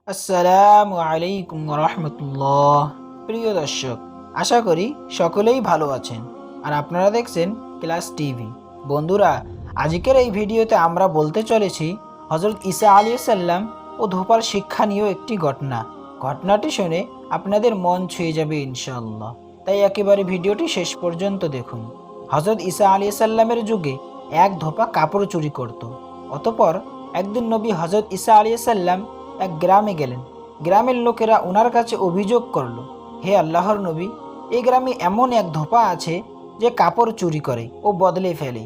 আসসালামু আলাইকুম রহমতুল্লাহ। প্রিয় দর্শক, আশা করি সকলেই ভালো আছেন আর আপনারা দেখছেন ক্লাস টিভি। বন্ধুরা, আজকের এই ভিডিওতে আমরা বলতে চলেছি হজরত ঈসা আলাইহিস সালাম ও ধোপার শিক্ষণীয় একটি ঘটনাটি শুনে আপনাদের মন ছুঁয়ে যাবে ইনশাআল্লাহ। তাই একেবারে ভিডিওটি শেষ পর্যন্ত দেখুন। হজরত ঈসা আলাইহিস সালামের যুগে এক ধোপা কাপড় চুরি করত। অতঃপর একদিন নবী হজরত ঈসা আলাইহিস সালাম এক গ্রামে গেলেন। গ্রামের লোকেরা ওনার কাছে অভিযোগ করল, হে আল্লাহর নবী, এই গ্রামে এমন এক ধোপা আছে যে কাপড় চুরি করে ও বদলে ফেলে।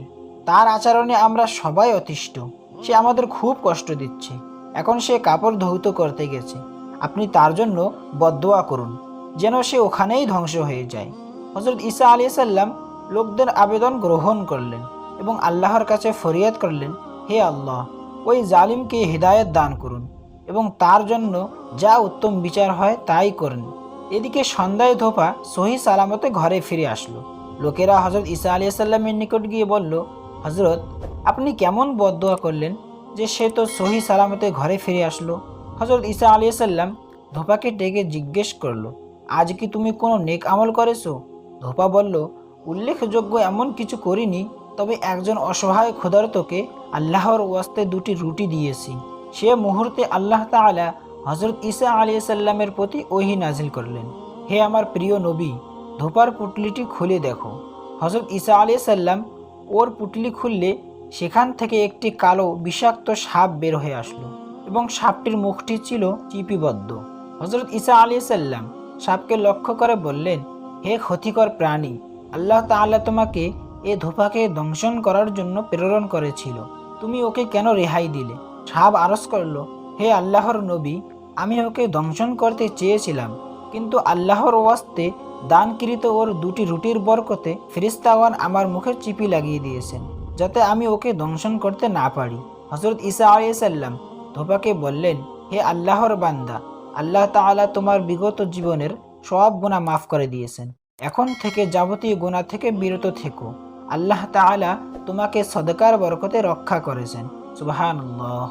তার আচরণে আমরা সবাই অতিষ্ঠ। সে আমাদের খুব কষ্ট দিচ্ছে। এখন সে কাপড় ধৌত করতে গেছে। আপনি তার জন্য বদদোয়া করুন যেন সে ওখানেই ধ্বংস হয়ে যায়। হজরত ঈসা আলাইহিস সালাম লোকদের আবেদন গ্রহণ করলেন এবং আল্লাহর কাছে ফরিয়াদ করলেন, হে আল্লাহ, ওই জালিমকে হিদায়াত দান করুন এবং তার জন্য যা উত্তম বিচার হয় তাই করেন। এদিকে সন্ধ্যায় ধোপা সহি সালামতে ঘরে ফিরে আসলো। লোকেরা হজরত ঈসা আলাইহিস সালামের নিকট গিয়ে বলল, হজরত, আপনি কেমন বদদোয়া করলেন যে সে তো সহি সালামতে ঘরে ফিরে আসলো? হজরত ঈসা আলাইহিস সালাম ধোপাকে ডেকে জিজ্ঞেস করলো, আজ কি তুমি কোনো নেক আমল করেছো? ধোপা বলল, উল্লেখযোগ্য এমন কিছু করিনি, তবে একজন অসহায় ক্ষুধার্তকে আল্লাহর ওয়াস্তে 2টি রুটি দিয়েছি। সে মুহূর্তে আল্লাহ তাআলা হজরত ঈসা আলাইহিস সালামের প্রতি ওহী নাজিল করলেন, হে আমার প্রিয় নবী, ধোপার পুটলিটি খুলে দেখো। হজরত ঈসা আলাইহিস সালাম ওর পুটলি খুললে সেখান থেকে একটি কালো বিষাক্ত সাপ বের হয়ে আসলো এবং সাপটির মুখটি ছিল চিপিবদ্ধ। হজরত ঈসা আলাইহিস সালাম সাপকে লক্ষ্য করে বললেন, হে ক্ষতিকর প্রাণী, আল্লাহ তাআলা তোমাকে এ ধোপাকে দংশন করার জন্য প্রেরণ করেছিল, তুমি ওকে কেন রেহাই দিলে? সাপ আরজ করল, হে আল্লাহর নবী, আমি ওকে দংশন করতে চেয়েছিলাম, কিন্তু আল্লাহর ওয়াস্তে দানকৃত ওর 2টি রুটির বরকতে ফেরেশতাগণ আমার মুখে চিপি লাগিয়ে দিয়েছেন, যাতে আমি ওকে দংশন করতে না পারি। হজরত ঈসা আলাইহিস সালাম ধোপাকে বললেন, হে আল্লাহর বান্দা, আল্লাহ তাআলা তোমার বিগত জীবনের সব গুনাহ মাফ করে দিয়েছেন। এখন থেকে যাবতীয় গুনাহ থেকে বিরত থেকো। আল্লাহ তাআলা তোমাকে সদকার বরকতে রক্ষা করেছেন। সুবহানাল্লাহ।